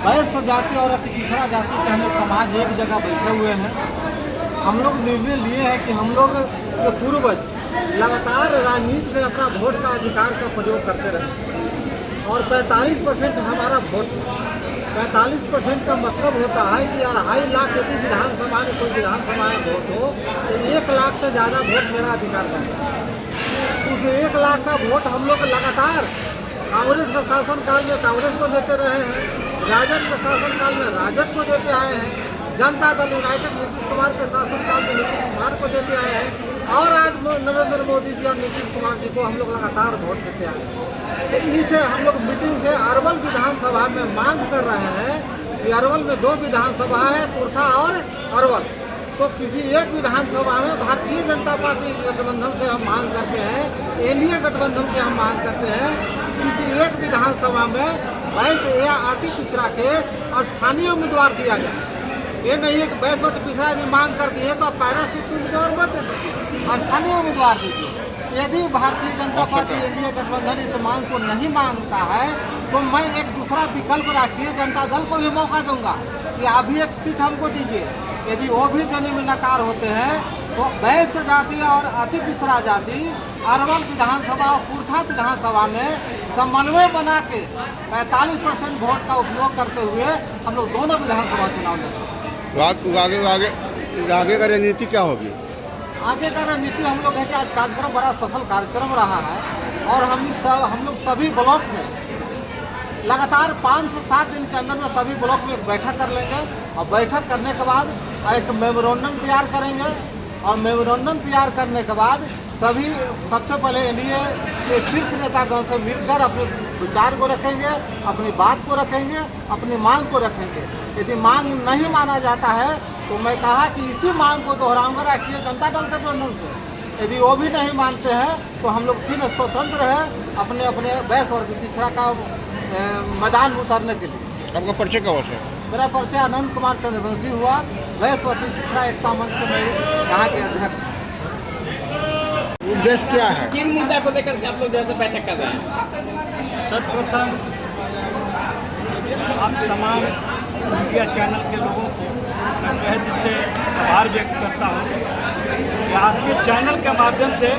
वैश्य जाति और अति पिछड़ा जाति के हम लोग समाज एक जगह बैठे हुए हैं। हम लोग निर्णय लिए हैं कि हम लोग के पूर्वज लगातार राजनीति में अपना वोट का अधिकार का प्रयोग करते रहे और 45% हमारा वोट, 45% का मतलब होता है कि 2.5 लाख यदि विधानसभा में कोई विधानसभा में वोट हो तो 1 लाख से ज़्यादा वोट मेरा अधिकार बनता है। उस 1 लाख का वोट हम लोग लगातार कांग्रेस के शासनकाल में कांग्रेस को देते रहे हैं, राजद के शासनकाल में राजद को देते आए हैं, जनता दल यूनाइटेड नीतीश कुमार के शासनकाल में नीतीश कुमार को देते आए हैं और आज नरेंद्र मोदी जी और नीतीश कुमार जी को हम लोग लगातार वोट देते आए हैं। तो इसे हम लोग मीटिंग से अरवल विधानसभा में मांग कर रहे हैं कि अरवल में 2 विधानसभा है, कुर्था और अरवल, तो किसी एक विधानसभा में भारतीय जनता पार्टी गठबंधन से हम मांग करते हैं, एनडीए गठबंधन से हम मांग करते हैं किसी एक विधानसभा में वैश्य या अति पिछड़ा के स्थानीय उम्मीदवार दिया जाए। ये नहीं है कि वैश्य अति पिछड़ा यदि मांग कर दिए तो आप पैराशूट उम्मीदवार मत दीजिए, स्थानीय उम्मीदवार दीजिए। यदि भारतीय जनता पार्टी एनडीए गठबंधन इस मांग को नहीं मांगता है तो मैं एक दूसरा विकल्प राष्ट्रीय जनता दल को भी मौका दूंगा कि आप भी एक सीट हमको दीजिए। यदि वो भी देने में नकार होते हैं तो वैश्य जाति और अति पिछड़ा जाति अरवल विधानसभा और कुर्था विधानसभा में समन्वय बना के 45% वोट का उपयोग करते हुए हम लोग दोनों विधानसभा चुनाव लेंगे। आगे का रणनीति क्या होगी? आगे का रणनीति हम लोग है कि आज कार्यक्रम बड़ा सफल कार्यक्रम रहा है और हम लोग सभी ब्लॉक में लगातार 5 से 7 दिन के अंदर में सभी ब्लॉक में एक बैठक कर लेंगे और बैठक करने के बाद एक मेमोरेंडम तैयार करेंगे और मेमोरेंडम तैयार करने के बाद सभी सबसे पहले एनडीए के शीर्ष नेतागण से मिलकर अपने विचार को रखेंगे, अपनी बात को रखेंगे, अपनी मांग को रखेंगे। यदि मांग नहीं माना जाता है तो मैं कहा कि इसी मांग को दोहराऊंगा राष्ट्रीय जनता दल गठबंधन से। यदि वो भी नहीं मानते हैं तो हम लोग फिर स्वतंत्र है अपने अपने वैश्य और पिछड़ा का मैदान में उतरने के लिए। आपका परिचय क्या हुआ सर? मेरा परिचय अनंत कुमार चंद्रवंशी हुआ, वैश्य अति पिछड़ा एकता मंच के मैं यहाँ के अध्यक्ष। उद्देश्य क्या है? किन मुद्दा को लेकर के आप लोग जैसे बैठक कर रहे हैं? सर्वप्रथम आप तमाम मीडिया चैनल के लोगों को मैं तहे दिल से आभार व्यक्त करता हूँ कि आपके चैनल के माध्यम से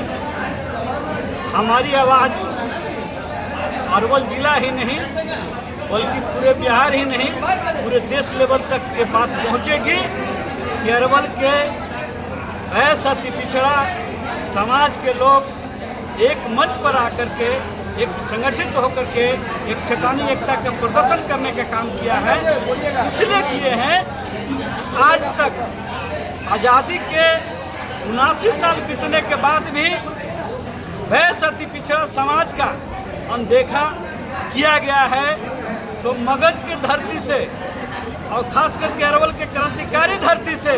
हमारी आवाज़ अरवल जिला ही नहीं बल्कि पूरे बिहार ही नहीं पूरे देश लेवल तक ये बात पहुँचेगी कि अरवल के वैश्य अति पिछड़ा समाज के लोग एक मंच पर आकर के एक संगठित होकर के एक चेतावनी एकता का प्रदर्शन करने का काम किया है। इसलिए किए हैं आज तक आज़ादी के 79 साल बीतने के बाद भी वैश्य अति पिछड़ा समाज का अनदेखा किया गया है। तो मगध की धरती से और खास करके अरवल के क्रांतिकारी धरती से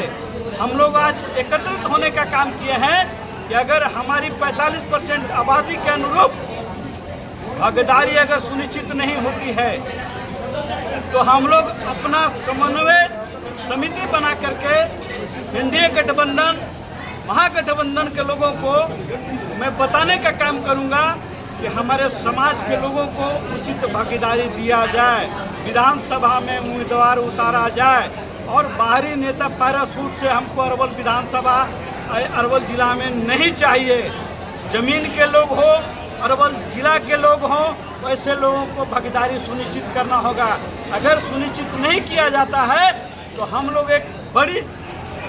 हम लोग आज एकत्रित होने का काम किए हैं कि अगर हमारी 45% आबादी के अनुरूप भागीदारी अगर सुनिश्चित नहीं होती है तो हम लोग अपना समन्वय समिति बना करके एनडीए गठबंधन महागठबंधन के लोगों को मैं बताने का काम करूंगा कि हमारे समाज के लोगों को उचित भागीदारी दिया जाए, विधानसभा में उम्मीदवार उतारा जाए और बाहरी नेता पैराशूट से हमको अरवल विधानसभा अरवल जिला में नहीं चाहिए। जमीन के लोग हो, अरवल जिला के लोग हों, वैसे लोगों को भागीदारी सुनिश्चित करना होगा। अगर सुनिश्चित नहीं किया जाता है तो हम लोग एक बड़ी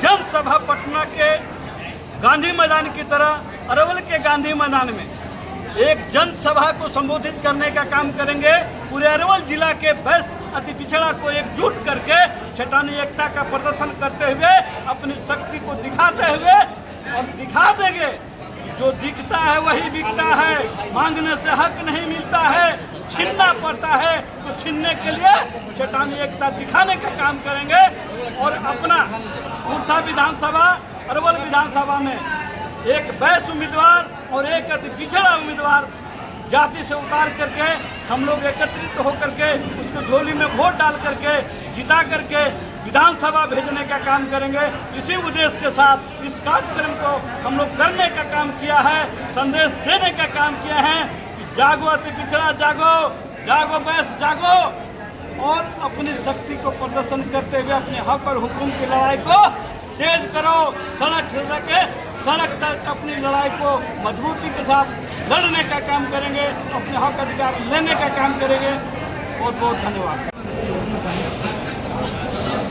जनसभा पटना के गांधी मैदान की तरह अरवल के गांधी मैदान में एक जनसभा को संबोधित करने का काम करेंगे। पूरे अरवल जिला के वैश्य अति पिछड़ा को एकजुट करके चेतावनी एकता का प्रदर्शन करते हुए अपनी शक्ति को दिखाते हुए और दिखा देंगे जो दिखता है वही बिकता है, मांगने से हक नहीं मिलता है, छीनना पड़ता है। तो छीनने के लिए चेतावनी एकता दिखाने का काम करेंगे और अपना कुर्था विधानसभा अरवल विधानसभा में एक वैश्य उम्मीदवार और एक अति पिछड़ा उम्मीदवार जाति से उतार करके हम लोग एकत्रित होकर के उसको झोली में वोट डाल करके जिता करके विधानसभा भेजने का काम करेंगे। इसी उद्देश्य के साथ इस कार्यक्रम को हम लोग करने का काम किया है, संदेश देने का काम किया है कि जागो अति पिछड़ा जागो, जागो वैश्य जागो, और अपनी शक्ति को प्रदर्शन करते हुए अपने हक और हुकूम की लड़ाई को तेज करो। सड़क तक अपनी लड़ाई को मजबूती के साथ लड़ने का काम करेंगे, अपने हक अधिकार लेने का काम करेंगे। बहुत बहुत धन्यवाद।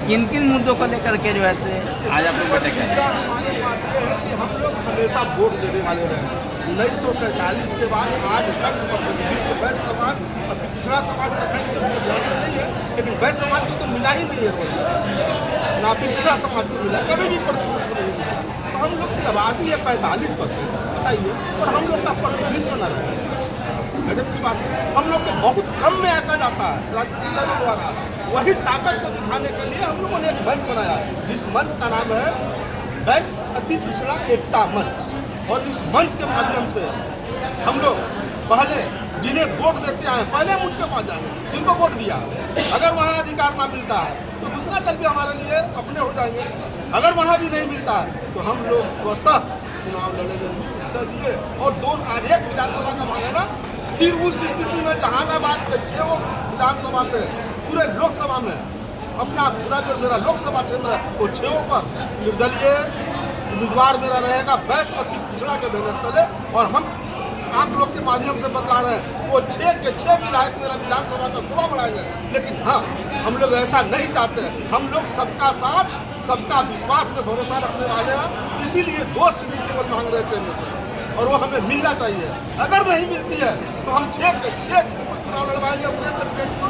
किन किन मुद्दों को लेकर के जो है से आज आप लोग बैठक है? हमारे पास ये है कि हम लोग हमेशा वोट देने वाले रहे। 1947 के बाद आज तक प्रतिनिधित्व वैश्य समाज और पिछड़ा समाज का शायद ध्यान में नहीं है, लेकिन वैश्य समाज को तो मिला ही नहीं है, ना कि पिछड़ा समाज को मिला, कभी भी प्रतिनिधित्व नहीं मिला। तो हम लोग की आबादी है 45%, बताइए, और हम लोग का प्रतिनिधित्व न रहे। गजब की बात है। हम लोग को बहुत कम में आंका जाता है राजनीतिक दलों द्वारा। वही ताकत को दिखाने के लिए हम लोगों ने एक मंच बनाया, जिस मंच का नाम है वैश्य अति पिछड़ा एकता मंच। और इस मंच के माध्यम से हम लोग पहले जिन्हें वोट देते आए, पहले हम उनके पास जाएंगे जिनको वोट दिया। अगर वहाँ अधिकार ना मिलता है तो दूसरा दल भी हमारे लिए अपने हो जाएंगे। अगर वहाँ भी नहीं मिलता है तो हम लोग स्वतः चुनाव लड़ेंगे। और आज एक विधानसभा का मांगेगा, फिर उस स्थिति में जहानाबाद के 6 विधानसभा पे पूरे लोकसभा में अपना पूरा जो मेरा लोकसभा क्षेत्र है वो 6 पर निर्दलीय उम्मीदवार मेरा रहेगा वैश्य अति पिछड़ा के बैनर तले। और हम आप लोग के माध्यम से बतला रहे हैं, वो 6 के 6 विधायक मेरा विधानसभा का 16 बढ़ाएंगे। लेकिन हाँ, हम लोग ऐसा नहीं चाहते। हम लोग सबका साथ, सबका विश्वास में भरोसा रखने वाले हैं। इसीलिए 2 सीटें केवल मांग रहे चेन्नई से, और वो हमें मिलना चाहिए। अगर नहीं मिलती है तो हम 6 के 6 सीटों पर चुनाव लड़वाएंगे अपने कैंडिडेट को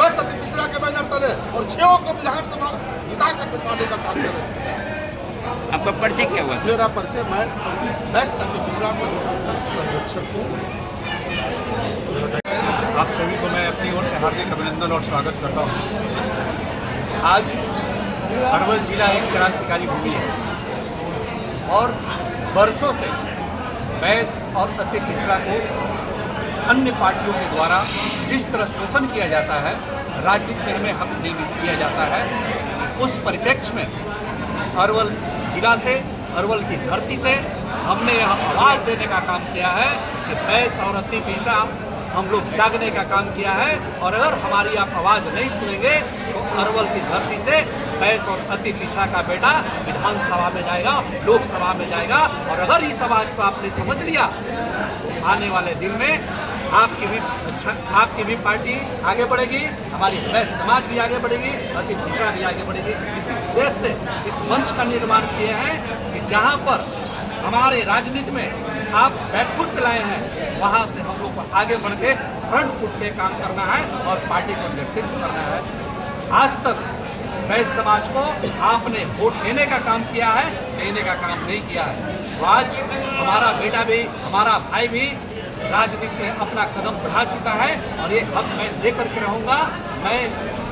बस अति पिछड़ा के बैनर तले, और 6 को विधानसभा जिता कर बिठाने का काम करें। आपका परिचय क्या हुआ? मेरा परिचय, मैं वैश्य अति पिछड़ा संरक्षक हूँ। आप सभी को मैं अपनी ओर से हार्दिक अभिनंदन और स्वागत करता हूँ। आज अरवल जिला एक क्रांतिकारी भूमि है और वर्षों से वैश्य और अति पिछड़ा को अन्य पार्टियों के द्वारा जिस तरह शोषण किया जाता है, राजनीति में हमें हक नहीं दिया जाता है, उस परिप्रेक्ष्य में अरवल जिला से, अरवल की धरती से हमने यह आवाज़ देने का काम किया है कि वैश्य और अति पिछड़ा हम लोग जागने का काम किया है। और अगर हमारी आप आवाज़ नहीं सुनेंगे तो अरवल की धरती से वैश्य और अति पिछड़ा का बेटा विधानसभा में जाएगा, लोकसभा में जाएगा। और अगर इस आवाज़ को आपने समझ लिया, आने वाले दिन में आपकी भी पार्टी आगे बढ़ेगी, हमारी वैश्य समाज भी आगे बढ़ेगी, अति पिछड़ा भी आगे बढ़ेगी। इसी उद्देश्य से इस मंच का निर्माण किए हैं कि जहां पर हमारे राजनीति में आप बैकफुट पे लाए हैं, वहां से हम लोग को आगे बढ़ के फ्रंट फुट पे काम करना है और पार्टी को नेतृत्व करना है। आज तक वैश्य समाज को आपने वोट देने का काम किया है, देने का काम नहीं किया है। तो आज हमारा बेटा भी, हमारा भाई भी राजनीति में अपना कदम बढ़ा चुका है और ये हक मैं लेकर के रहूँगा। मैं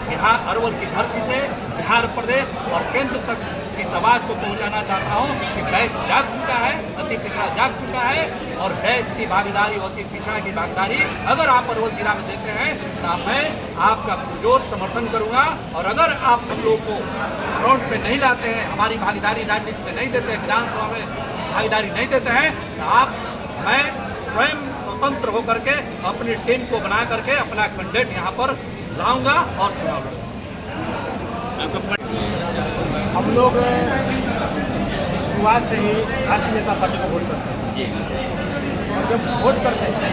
बिहार, अरवल की धरती से बिहार प्रदेश और केंद्र तक इस आवाज़ को पहुंचाना चाहता हूं कि वैश्य जाग चुका है, अति पिछड़ा जाग चुका है। और वैश्य की भागीदारी, अति पिछड़ा की भागीदारी अगर आप अरवल जिला में देते हैं तो मैं आपका पुरजोर समर्थन करूंगा। और अगर आप हम लोग को फ्रंट पे नहीं लाते हैं, हमारी भागीदारी राजनीति में नहीं देते हैं, विधानसभा में भागीदारी नहीं देते हैं, तो मैं स्वयं स्वतंत्र होकर के अपनी टीम को बना करके अपना कैंडिडेट यहाँ पर लाऊंगा और चुनाव लड़ूंगा। हम लोग शुरुआत से ही भारतीय जनता पार्टी को वोट करते हैं और जब वोट करते हैं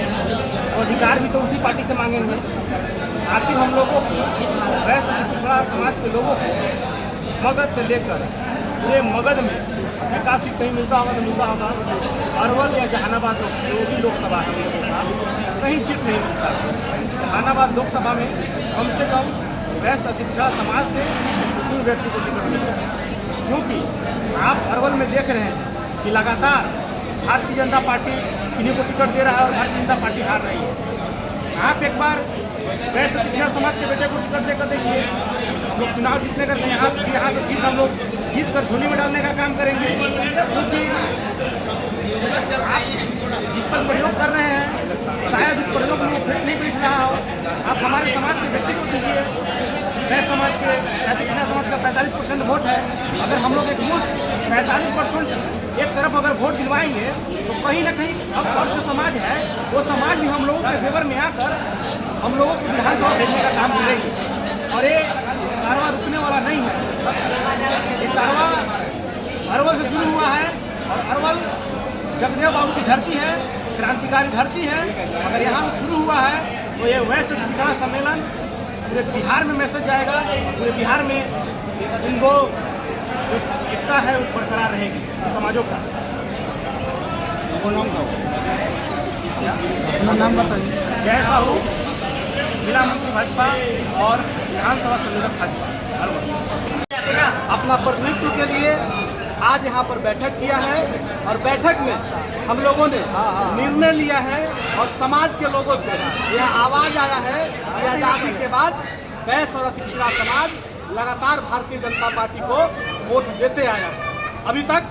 तो अधिकार भी तो उसी पार्टी से मांगेंगे। आखिर हम लोगों को वैश्य पिछड़ा समाज के लोगों को मगध से लेकर पूरे मगध में एकाध सीट कहीं मिलता होगा तो मिलता होगा, अरवल या जहानाबाद जो भी लोकसभा है कहीं सीट नहीं मिलता। जहानाबाद लोकसभा में कम से कम वैश्य अति पिछड़ा समाज से 3 व्यक्ति को टिकट मिलता है। क्योंकि आप अरवल में देख रहे हैं कि लगातार भारतीय जनता पार्टी इन्हीं को टिकट दे रहा है और भारतीय जनता पार्टी हार रही है। आप एक बार वैश्य अति पिछड़ा समाज के बेटे को टिकट देकर देखिए। हम लोग चुनाव जीतने करते हैं, यहाँ से सीट हम लोग जीत कर झोली में डालने का काम करेंगे। क्योंकि आप जिस पर प्रयोग कर रहे हैं शायद इस प्रयोग में वो फिट नहीं बैठ रहा हो। आप हमारे समाज के व्यक्ति को दीजिए। वैश्य समाज के, पिछड़ा समाज का 45% वोट है। अगर हम लोग एक मुश्त 45% एक तरफ अगर वोट दिलवाएंगे तो कहीं ना कहीं अब और जो समाज है वो समाज भी हम लोगों के फेवर में आकर हम लोगों को विधानसभा भेजने का काम करेंगे। और ये कारवां रुकने वाला नहीं है। ये कारवां अरवल से शुरू हुआ है और अरवल जगदेव बाबू की धरती है, क्रांतिकारी धरती है। अगर यहाँ से शुरू हुआ है तो ये वैश्य विचार सम्मेलन पूरे बिहार में मैसेज जाएगा। पूरे बिहार में इन दो जो एकता है वो बरकरार रहेगी समाजों का। अपना नाम बताइए। जय साहू, जिला मंत्री भाजपा और विधानसभा संयोजक भाजपा अरवल। अपना प्रतिनिधित्व के लिए आज यहाँ पर बैठक किया है और बैठक में हम लोगों ने निर्णय लिया है और समाज के लोगों से यह आवाज आया है कि आजादी के बाद वैश्य और अति पिछड़ा समाज लगातार भारतीय जनता पार्टी को वोट देते आया है। अभी तक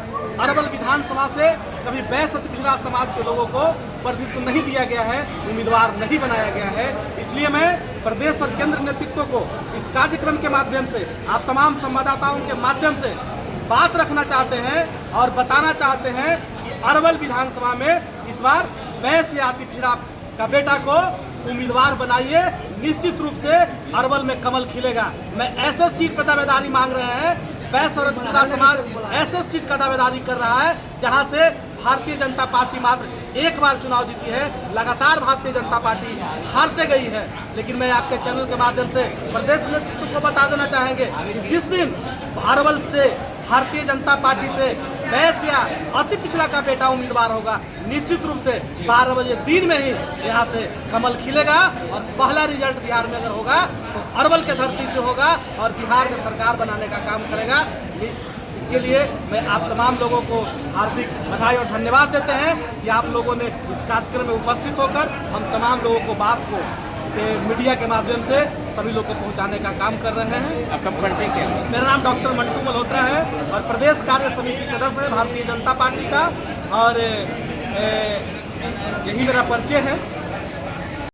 अरवल विधानसभा से कभी वैश्य अति पिछड़ा समाज के लोगों को प्रतिनिधित्व नहीं दिया गया है, उम्मीदवार नहीं बनाया गया है। इसलिए मैं प्रदेश और केंद्र नेतृत्व को इस कार्यक्रम के माध्यम से, आप तमाम संवाददाताओं के माध्यम से बात रखना चाहते हैं और बताना चाहते हैं कि अरवल विधानसभा में इस बार वैश्य या अति पिछड़ा का बेटा को उम्मीदवार बनाइए। निश्चित रूप से अरवल में कमल खिलेगा। मैं ऐसे सीट पर दावेदारी मांग रहे हैं, वैश्य और अति पिछड़ा समाज ऐसे सीट का दावेदारी कर रहा है जहां से भारतीय जनता पार्टी मात्र एक बार चुनाव जीती है। लगातार भारतीय जनता पार्टी हारते गई है। लेकिन मैं आपके चैनल के माध्यम से प्रदेश नेतृत्व को बता देना चाहेंगे कि जिस दिन अरवल से भारतीय जनता पार्टी से वैश्य या अति पिछड़ा का बेटा उम्मीदवार होगा, निश्चित रूप से 12 बजे दिन में ही यहाँ से कमल खिलेगा और पहला रिजल्ट बिहार में अगर होगा तो अरवल के धरती से होगा और बिहार में सरकार बनाने का काम करेगा। इसके लिए मैं आप तमाम लोगों को हार्दिक बधाई और धन्यवाद देते हैं कि आप लोगों ने इस कार्यक्रम में उपस्थित होकर हम तमाम लोगों को बात को मीडिया के माध्यम से सभी लोग को पहुंचाने का काम कर रहे हैं। आपका परिचय क्या है? मेरा नाम डॉक्टर मंटू मल्होत्रा है और प्रदेश कार्य समिति सदस्य है भारतीय जनता पार्टी का और यही मेरा परिचय है।